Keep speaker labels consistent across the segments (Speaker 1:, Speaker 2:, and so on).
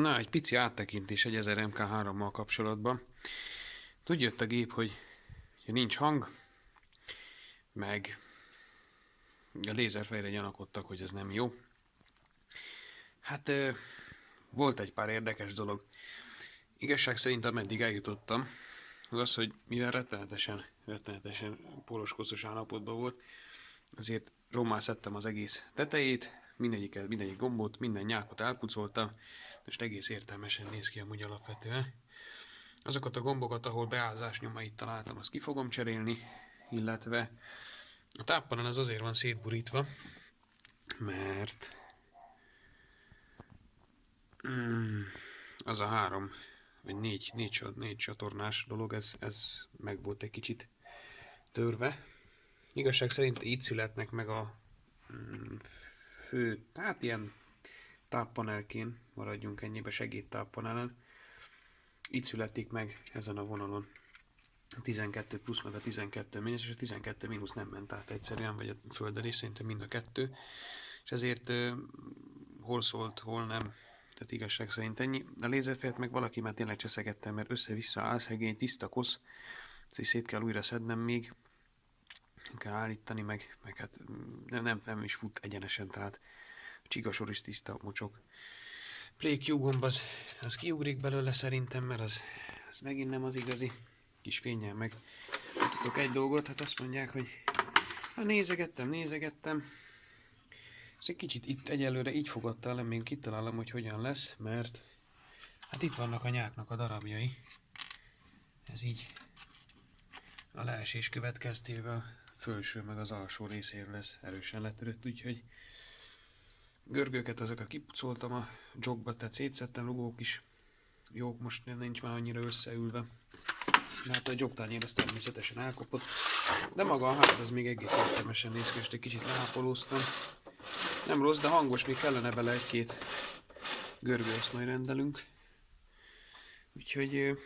Speaker 1: Na, egy pici áttekintés egy 1000 MK3-mal kapcsolatban. Úgy jött a gép, hogy nincs hang, meg a lézerfejre gyanakodtak, hogy ez nem jó. Hát volt egy pár érdekes dolog. Igazság szerint ameddig eljutottam, az, hogy mivel rettenetesen poroskoszos állapotban volt, azért rommá szedtem az egész tetejét, mindegyik gombot, minden nyákot elpucoltam, most egész értelmesen néz ki amúgy alapvetően. Azokat a gombokat, ahol beázás nyomait találtam, azt ki fogom cserélni, illetve a táppanel az azért van szétburítva, mert az a 3 vagy 4 csatornás dolog, ez meg volt egy kicsit törve. Igazság szerint így születnek meg a fő, hát ilyen táppanelként, maradjunk ennyibe, segédtáppanelen. Így születik meg ezen a vonalon a 12 plusz meg a 12 mínusz, és a 12 mínusz nem ment át egyszerűen, vagy a földelés, szerintem mind a kettő. És ezért hol szólt, hol nem. Tehát igazság szerint ennyi. A lézerfejet meg valaki már tényleg cseszegettem, mert össze-vissza áll szegény, tiszta kosz. Ezt is szét kell újra szednem még. Kell állítani, meg hát nem is fut egyenesen, tehát a csigasor is tiszta, mocsok. Play gomb az kiugrik belőle szerintem, mert az megint nem az igazi. Kis fénnyel meg tudok egy dolgot, hát azt mondják, hogy ha nézegettem, és egy kicsit itt egyelőre így fogadta el, még kitalálom, hogy hogyan lesz, mert hát itt vannak a nyáknak a darabjai. Ez így a leesés következtében a felső meg az alsó részéről lesz erősen letörött, úgyhogy görgőket azokat kipucoltam a jogba, tehát szétszedtem, rugók is jók, most nincs már annyira összeülve. Hát a jogtányér az természetesen elkopott, de maga a ház az még egész értelmesen néz ki, és egy kicsit leápolóztam. Nem rossz, de hangos, még kellene bele egy-két görgő, azt majd rendelünk. Úgyhogy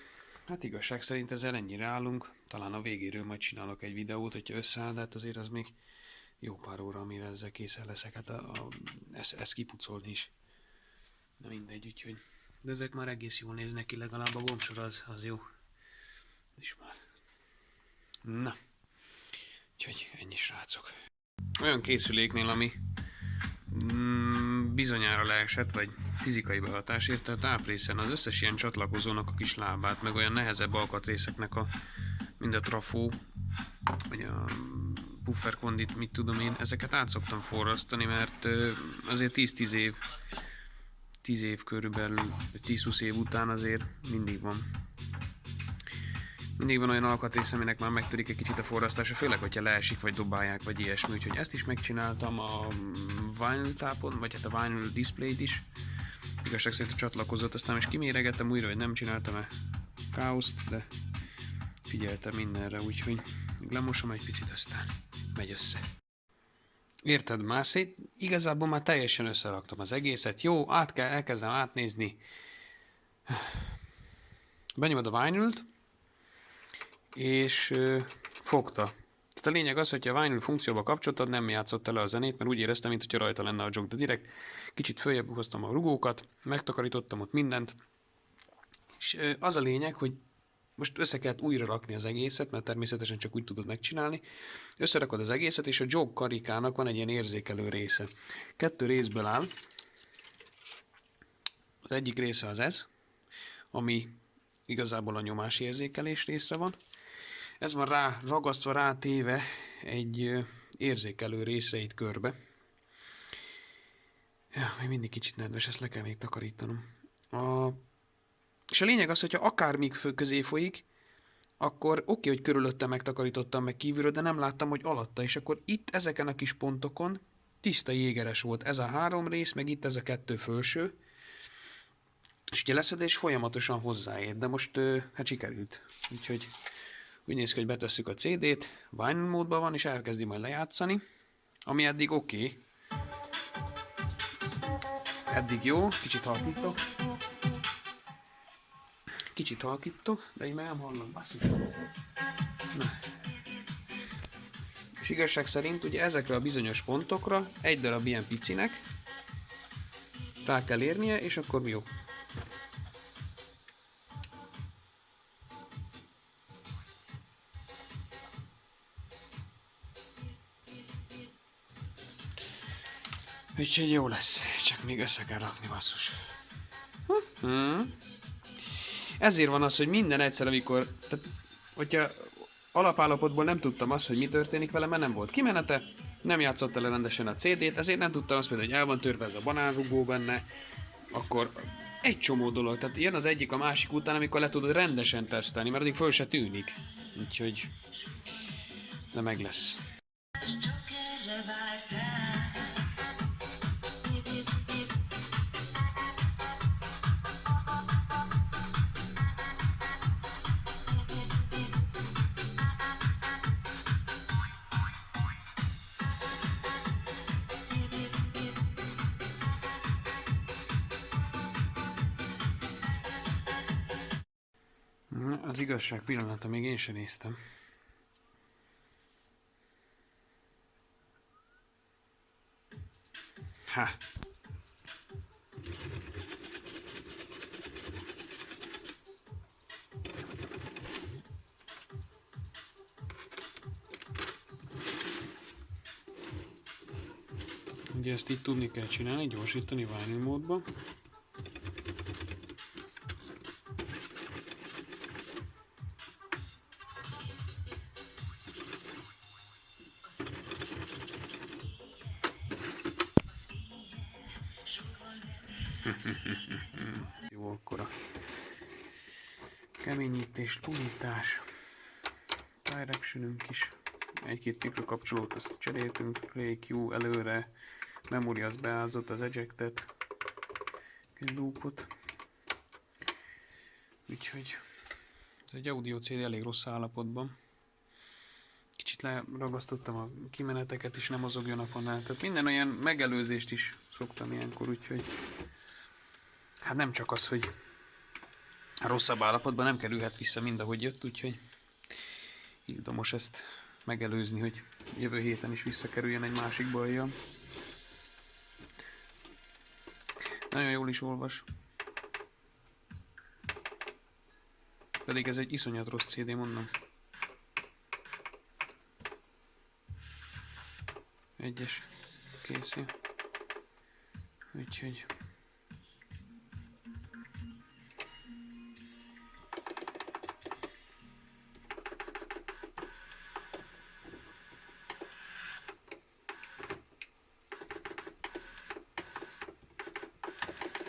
Speaker 1: hát igazság szerint ezzel ennyire állunk. Talán a végéről majd csinálok egy videót, hogyha összeáll, de hát azért az még jó pár óra, amire ezzel készen leszek. Hát ezt kipucolni is. Na mindegy, úgyhogy. De ezek már egész jól néznek ki, legalább a gombsor az jó. És már. Na. Úgyhogy ennyi, srácok. Olyan készüléknél, ami bizonyára leesett, vagy fizikai behatás érte, a táprészen az összes ilyen csatlakozónak a kis lábát, meg olyan nehezebb alkatrészeknek mind a trafó, vagy a pufferkondit, mit tudom én, ezeket át szoktam forrasztani, mert azért 10 év körülbelül, 10-20 év után azért mindig van olyan alkatrész, aminek már megtörik egy kicsit a forrasztása, főleg, hogyha leesik, vagy dobálják, vagy ilyesmi, úgyhogy ezt is megcsináltam a vinyl tápon, vagy hát a vinyl displayt is. Igazság szerint a csatlakozót, aztán is kiméregettem újra, hogy nem csináltam-e káoszt, de figyeltem mindenre, úgyhogy lemosom egy picit, aztán megy össze. Érted már? Igazából már teljesen összeraktam az egészet. Jó, elkezdem átnézni. Benyomod a vinylt, és fogta. Tehát a lényeg az, hogy a vinyl funkcióba kapcsoltad, nem játszott le a zenét, mert úgy éreztem, mintha rajta lenne a jog, de direkt kicsit följebb hoztam a rugókat, megtakarítottam ott mindent, és az a lényeg, hogy most össze kellett újra rakni az egészet, mert természetesen csak úgy tudod megcsinálni. Összerakod az egészet, és a jog karikának van egy ilyen érzékelő része. 2 részből áll. Az egyik része az ez, ami igazából a nyomásérzékelés részre van. Ez van ragasztva, rátéve egy érzékelő részre itt körbe. Ja, még mindig kicsit nedves, ezt le kell még takarítanom. És a lényeg az, hogyha akármíg közé folyik, akkor oké, hogy körülötte megtakarítottam meg kívülről, de nem láttam, hogy alatta. És akkor itt ezeken a kis pontokon tiszta jégeres volt. Ez a 3 rész, meg itt ez a 2 felső. És ugye leszedés folyamatosan hozzáér, de most hát sikerült. Úgyhogy úgy néz ki, hogy betesszük a CD-t, vinyl módban van, és elkezdi majd lejátszani. Ami eddig oké. Eddig jó, kicsit halkítok, de én már nem hallom, basszus. Na. És igazság szerint ugye ezekre a bizonyos pontokra egy darab ilyen picinek rá kell érnie, és akkor jó. Úgyhogy jó lesz, csak még össze kell rakni, basszus. Ezért van az, hogy minden egyszer, amikor, tehát, hogyha alapállapotból nem tudtam azt, hogy mi történik vele, mert nem volt kimenete, nem játszotta le rendesen a CD-t, ezért nem tudtam azt például, hogy el van törve ez a banánrugó benne, akkor egy csomó dolog, tehát jön az egyik a másik után, amikor le tudod rendesen tesztelni, mert addig föl se tűnik. Úgyhogy, de meg lesz. Az igazság pillanata, még én sem néztem. Ha. Ugye ezt itt tudni kell csinálni, gyorsítani vinyl módba. Jó, akkor a keményítés, punítás, directionünk is. Egy-két mikrokapcsolót azt cseréltünk, Play Q előre, memory az beázott, az ejectet, egy loopot. Úgyhogy ez egy audio CD elég rossz állapotban. Kicsit leragasztottam a kimeneteket is, nem mozogjanak annál. Tehát minden olyan megelőzést is szoktam ilyenkor, úgyhogy hát nem csak az, hogy a rosszabb állapotban nem kerülhet vissza mind ahogy jött, úgyhogy érdemes ezt megelőzni, hogy jövő héten is visszakerüljön egy másik bajjal. Nagyon jól is olvas. Pedig ez egy iszonyat rossz CD, mondom. Egyes készül. Úgyhogy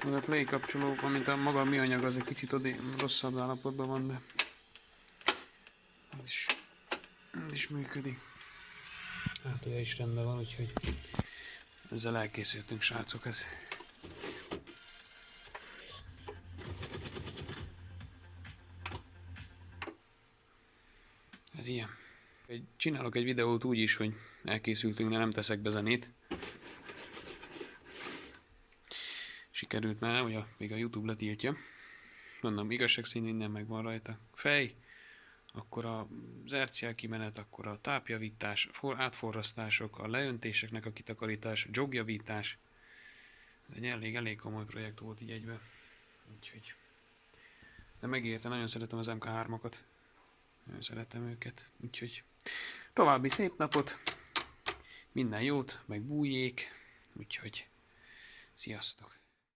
Speaker 1: a Play kapcsoló, amit a maga műanyag, az egy kicsit rosszabb állapotban van, de ez is működik. Hát ugye is rendben van, úgyhogy ezzel elkészültünk, srácok. Ez ilyen. Csinálok egy videót úgy is, hogy elkészültünk, de nem teszek be zenét. Sikerült már, ugye még a YouTube letiltja. Mondom, igazság szerint minden megvan rajta. Fej, akkor az RCL kimenet, akkor a tápjavítás, átforrasztások, a leöntéseknek a kitakarítása, jogjavítás. Ez egy elég komoly projekt volt így egyben. Úgyhogy. De megérte, nagyon szeretem az MK3-akat. Nagyon szeretem őket. Úgyhogy további szép napot, minden jót, meg bújjék. Úgyhogy sziasztok!